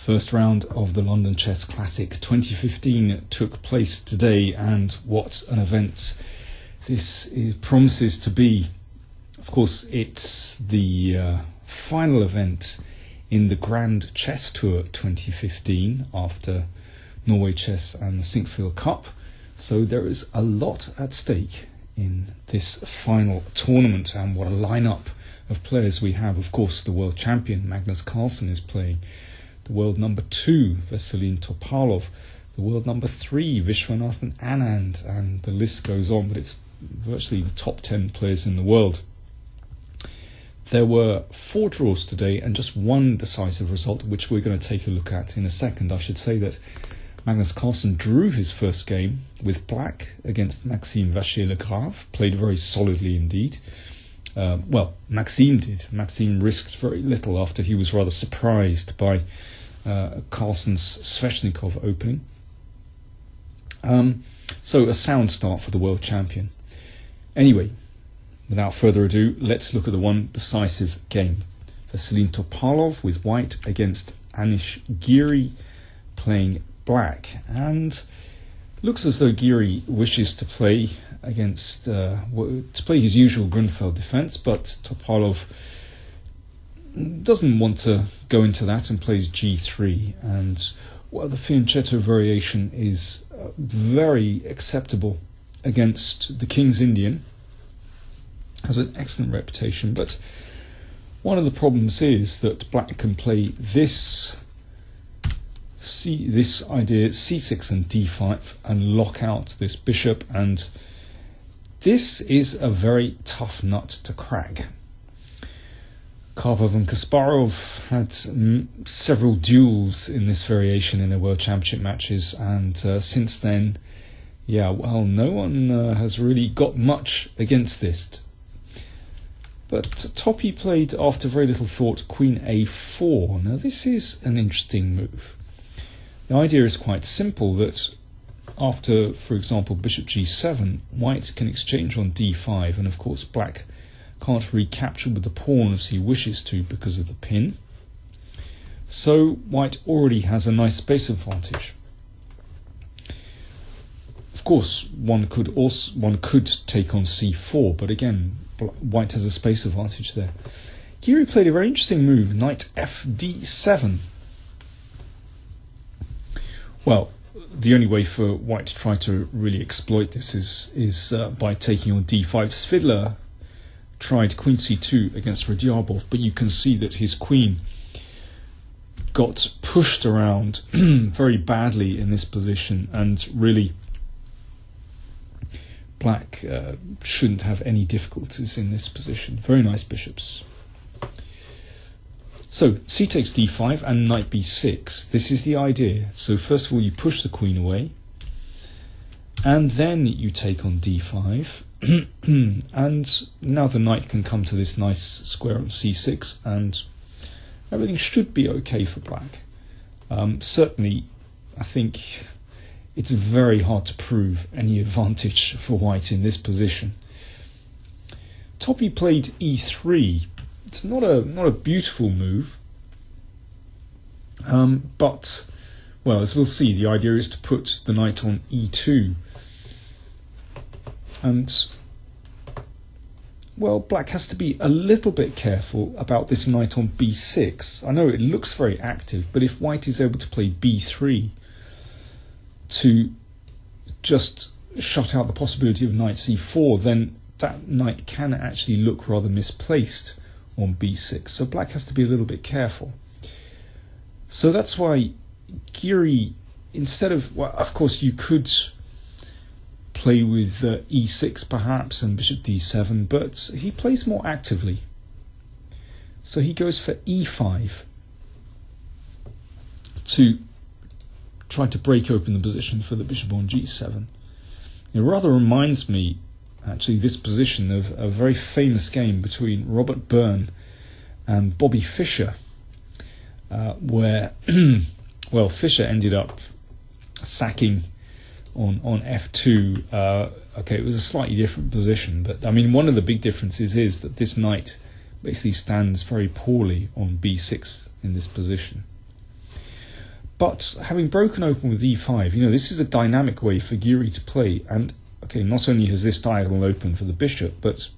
First round of the London Chess Classic 2015 took place today, and what an event promises to be. Of course, it's the final event in the Grand Chess Tour 2015 after Norway Chess and the Sinquefield Cup. So there is a lot at stake in this final tournament, and what a lineup of players we have. Of course, the world champion Magnus Carlsen is playing, the world number 2 Veselin Topalov, the world number 3 Viswanathan Anand, and the list goes on, but it's virtually the top 10 players in the world. There were 4 draws today and just one decisive result, which we're going to take a look at in a second. I should say that Magnus Carlsen drew his first game with black against Maxime Vachier-Lagrave, played very solidly indeed. Maxime did. Maxime risked very little after he was rather surprised by Carlsen's Sveshnikov opening. So a sound start for the world champion. Anyway, without further ado, let's look at the one decisive game. Veselin Topalov with white against Anish Giri playing black, and looks as though Giri wishes to play against to play his usual Grunfeld defence, but Topalov doesn't want to go into that and plays g3, and the fianchetto variation is very acceptable against the King's Indian, has an excellent reputation, but one of the problems is that black can play this idea c6 and d5 and lock out this bishop, and this is a very tough nut to crack. Karpov and Kasparov had several duels in this variation in their World Championship matches, and since then, no one has really got much against this. But Toppy played, after very little thought, Queen a4. Now this is an interesting move. The idea is quite simple, that after, for example, bishop g7, white can exchange on d5, and of course black can't recapture with the pawn as he wishes to because of the pin. So white already has a nice space advantage. Of course, one could take on c4, but again, white has a space advantage there. Giri played a very interesting move, knight fd7. Well, the only way for white to try to really exploit this is by taking on d5. Svidler tried queen c2 against Radyabov, but you can see that his queen got pushed around very badly in this position, and really black shouldn't have any difficulties in this position. Very nice bishops. So c takes d5 and knight b6. This is the idea. So first of all you push the queen away, and then you take on d5 and now the knight can come to this nice square on c6, and everything should be okay for black. Certainly I think it's very hard to prove any advantage for white in this position. Toppy played e3. It's not a beautiful move, but, well, as we'll see, the idea is to put the knight on e2. And, well, black has to be a little bit careful about this knight on b6. I know it looks very active, but if white is able to play b3 to just shut out the possibility of knight c4, then that knight can actually look rather misplaced on b6, so black has to be a little bit careful. So that's why Giri, instead of, well, of course you could play with e6 perhaps and bishop d7, but he plays more actively. So he goes for e5 to try to break open the position for the bishop on g7. It rather reminds me, actually, this position of a very famous game between Robert Byrne and Bobby Fischer, where Fischer ended up sacking on f2. Okay, it was a slightly different position, but I mean, one of the big differences is that this knight basically stands very poorly on b6 in this position. But having broken open with e5, this is a dynamic way for Giri to play. And, okay, not only has this diagonal open for the bishop, but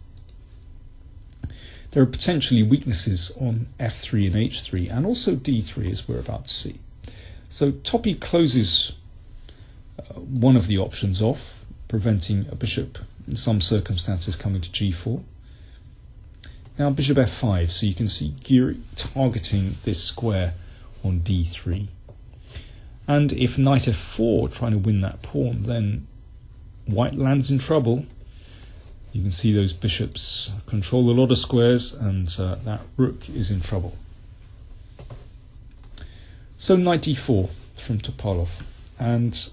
there are potentially weaknesses on f3 and h3, and also d3, as we're about to see. So Topi closes one of the options off, preventing a bishop, in some circumstances, coming to g4. Now bishop f5, so you can see Giri targeting this square on d3. And if knight f4, trying to win that pawn, then white lands in trouble. You can see those bishops control a lot of squares, and that rook is in trouble. So knight d4 from Topalov, and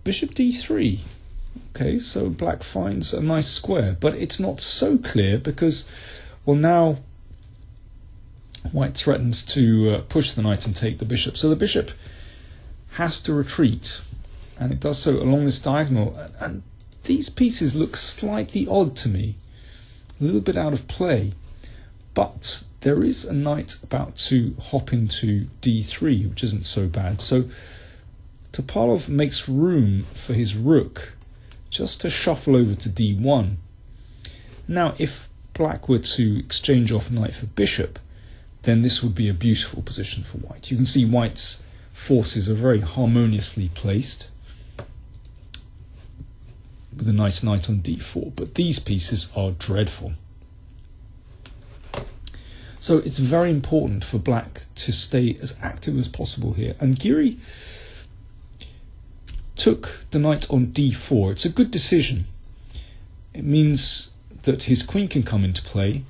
bishop d3. Okay, so black finds a nice square, but it's not so clear because, well, now white threatens to push the knight and take the bishop. So the bishop has to retreat, and it does so along this diagonal. And these pieces look slightly odd to me, a little bit out of play, but there is a knight about to hop into d3, which isn't so bad. So Topalov makes room for his rook just to shuffle over to d1. Now, if black were to exchange off knight for bishop, then this would be a beautiful position for white. You can see white's forces are very harmoniously placed with a nice knight on d4, but these pieces are dreadful. So it's very important for black to stay as active as possible here. And Giri took the knight on d4. It's a good decision. It means that his queen can come into play,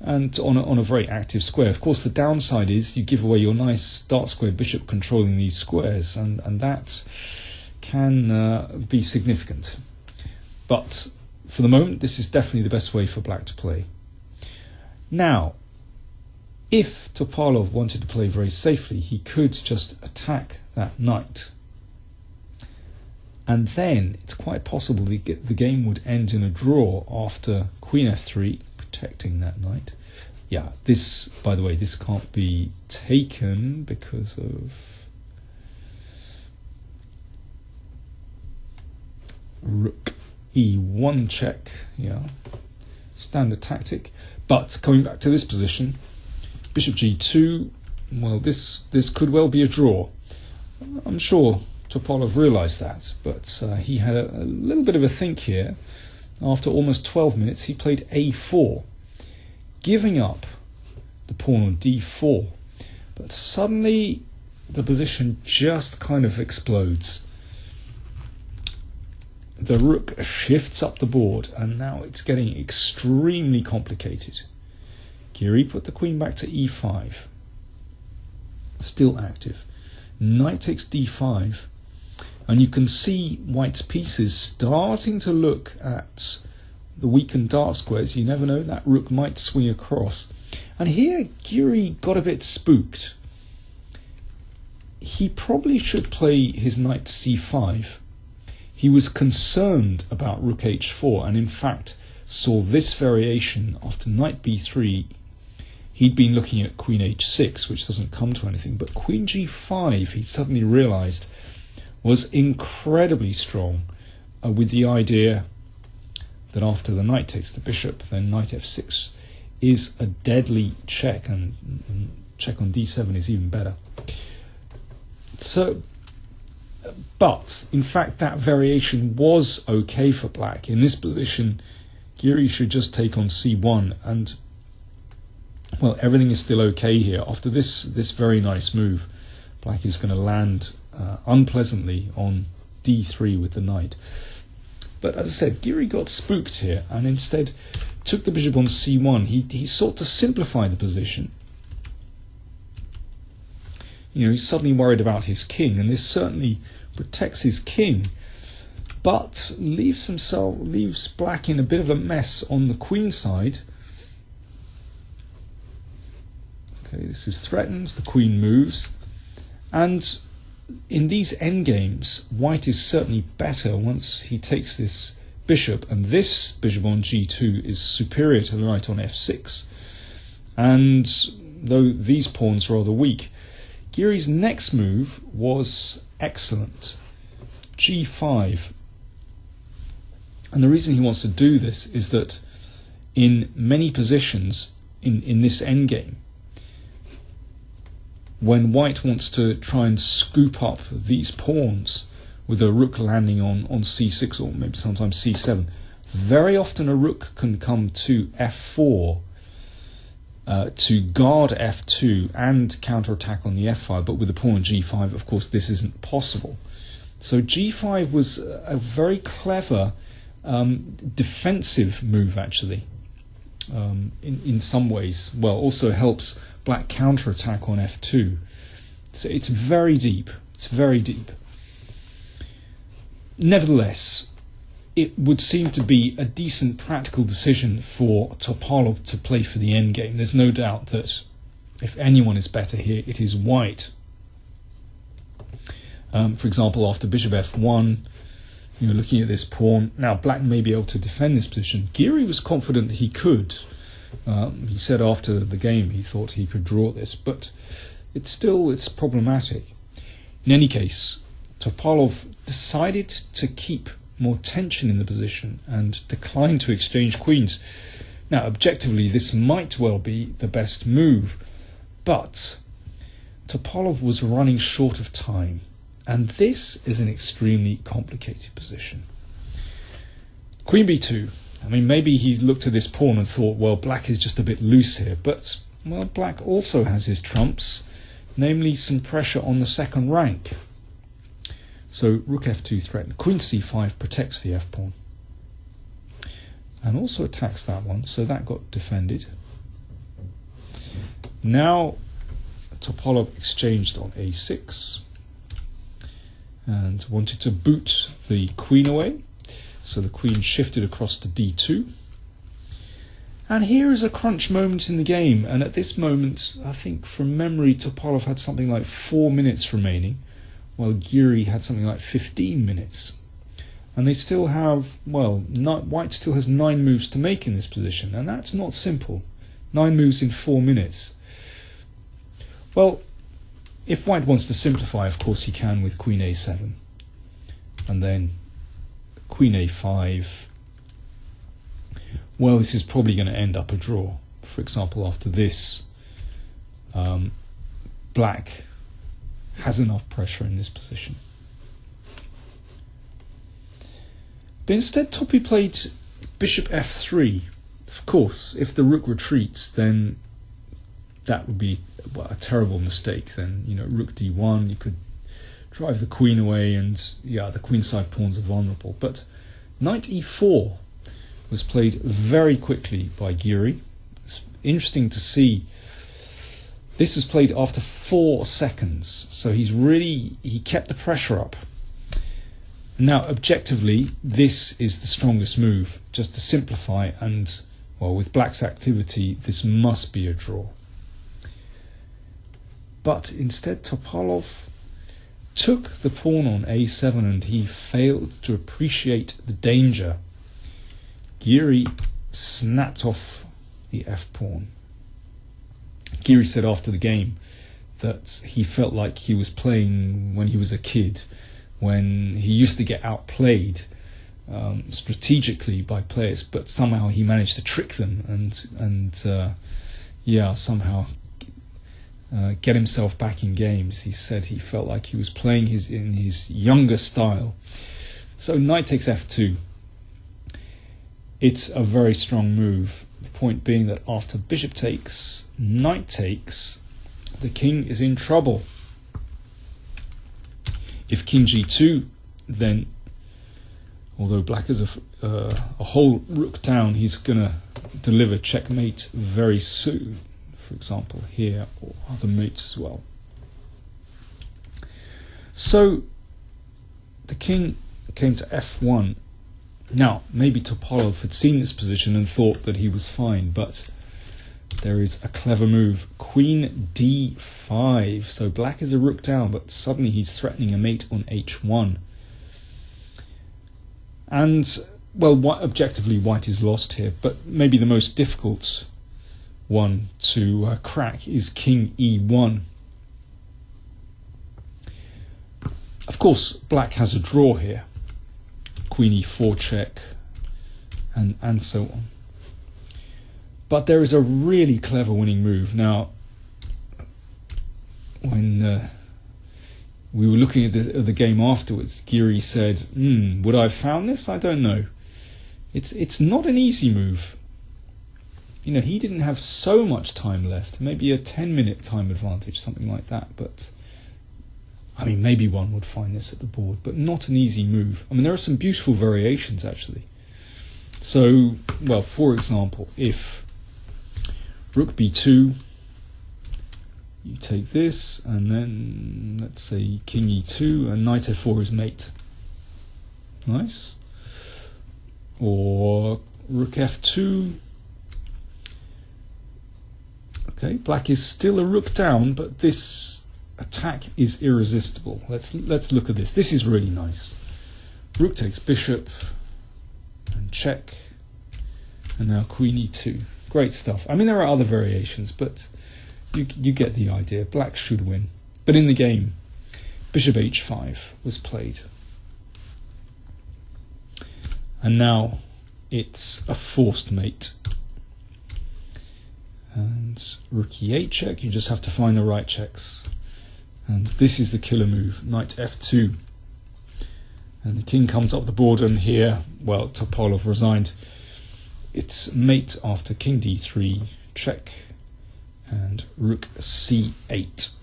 and on a very active square. Of course, the downside is you give away your nice dark square bishop controlling these squares, and that can be significant. But for the moment, this is definitely the best way for black to play. Now, if Topalov wanted to play very safely, he could just attack that knight. And then it's quite possible the game would end in a draw after queen f3, protecting that knight. Yeah, this, by the way, this can't be taken because of rook e1 check. Yeah, standard tactic. But coming back to this position, bishop g2, well, this could well be a draw. I'm sure Topalov realised that, but he had a little bit of a think here. After almost 12 minutes, he played a4, giving up the pawn on d4. But suddenly, the position just kind of explodes. The rook shifts up the board, and now it's getting extremely complicated. Giri put the queen back to e5. Still active. Knight takes d5. And you can see white's pieces starting to look at the weakened dark squares. You never know, that rook might swing across. And here, Giri got a bit spooked. He probably should play his knight c5. He was concerned about rook h4, and in fact saw this variation after knight b3. He'd been looking at queen h6, which doesn't come to anything, but queen g5, he suddenly realised, was incredibly strong, with the idea that after the knight takes the bishop, then knight f6 is a deadly check, and check on d7 is even better. So, but in fact that variation was okay for black. In this position, Giri should just take on c1, and well, everything is still okay here. After this very nice move, black is going to land unpleasantly on d3 with the knight. But as I said, Giri got spooked here and instead took the bishop on c1. He sought to simplify the position. He's suddenly worried about his king, and this certainly protects his king, but leaves black in a bit of a mess on the queen side. Okay, this is threatened, the queen moves, and in these endgames, white is certainly better once he takes this bishop, and this bishop on g2 is superior to the knight on f6. And though these pawns are rather weak, Giri's next move was excellent. G5. And the reason he wants to do this is that in many positions in this endgame, when white wants to try and scoop up these pawns with a rook landing on c6 or maybe sometimes c7, very often a rook can come to f4 to guard f2 and counterattack on the f5, but with the pawn on g5, of course, this isn't possible. So g5 was a very clever defensive move, actually, in some ways. Well, also helps black counterattack on f2. So it's very deep. It's very deep. Nevertheless, it would seem to be a decent practical decision for Topalov to play for the endgame. There's no doubt that if anyone is better here, it is white. For example, after bishop f1, looking at this pawn, now black may be able to defend this position. Giri was confident that he could. He said after the game he thought he could draw this, but it's problematic. In any case, Topalov decided to keep more tension in the position and declined to exchange queens. Now, objectively, this might well be the best move, but Topalov was running short of time, and this is an extremely complicated position. Queen b2. I mean, maybe he looked at this pawn and thought, well, black is just a bit loose here, but, well, black also has his trumps, namely some pressure on the second rank. So rook f2 threatened. Queen c5 protects the f-pawn and also attacks that one, so that got defended. Now Topalov exchanged on a6 and wanted to boot the queen away, so the queen shifted across to d2. And here is a crunch moment in the game, and at this moment, I think from memory, Topalov had something like 4 minutes remaining, while Giri had something like 15 minutes. And they still have, well, white still has 9 moves to make in this position, and that's not simple. 9 moves in 4 minutes. Well, if white wants to simplify, of course he can with queen a7. And then queen a5. Well, this is probably going to end up a draw. For example, after this, black has enough pressure in this position. But instead, Topi played bishop f3. Of course, if the rook retreats, then that would be a terrible mistake. Then, rook d1, you could drive the queen away, and the queenside pawns are vulnerable. But knight e4 was played very quickly by Giri. It's interesting to see. This was played after 4 seconds, so he kept the pressure up. Now, objectively, this is the strongest move, just to simplify, and, well, with black's activity, this must be a draw. But instead, Topalov took the pawn on a7, and he failed to appreciate the danger. Giri snapped off the f-pawn. Giri said after the game that he felt like he was playing when he was a kid, when he used to get outplayed strategically by players, but somehow he managed to trick them and somehow get himself back in games. He said he felt like he was playing in his younger style. So knight takes f2. It's a very strong move. The point being that after bishop takes, knight takes, the king is in trouble. If king g2, then, although black is a whole rook down, he's going to deliver checkmate very soon. For example, here, or other mates as well. So the king came to f1. Now, maybe Topalov had seen this position and thought that he was fine, but there is a clever move. Queen d5. So black is a rook down, but suddenly he's threatening a mate on h1. And, well, objectively, white is lost here, but maybe the most difficult one to crack is king e1. Of course, black has a draw here. Queen e4 check, and so on. But there is a really clever winning move. Now, when we were looking at the game afterwards, Giri said, would I have found this? I don't know. It's not an easy move. You know, he didn't have so much time left, maybe a 10-minute time advantage, something like that. But, I mean, maybe one would find this at the board, but not an easy move. I mean, there are some beautiful variations, actually. So, well, for example, if rook b2, you take this, and then, let's say, king e2, and knight f4 is mate. Nice. Or rook f2. Okay, black is still a rook down, but this attack is irresistible. Let's look at this. This is really nice. Rook takes bishop, and check, and now queen e2. Great stuff. I mean, there are other variations, but you get the idea. Black should win. But in the game, bishop h5 was played. And now it's a forced mate. And rook e8 check, you just have to find the right checks. And this is the killer move, knight f2. And the king comes up the board, and here, well, Topalov resigned. It's mate after king d3, check, and rook c8.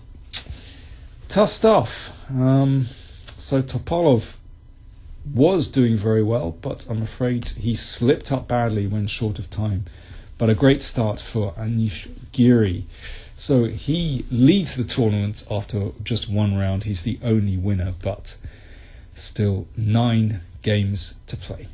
Tough stuff. So Topalov was doing very well, but I'm afraid he slipped up badly when short of time. But a great start for Anish Giri. So he leads the tournament after just one round. He's the only winner, but still 9 games to play.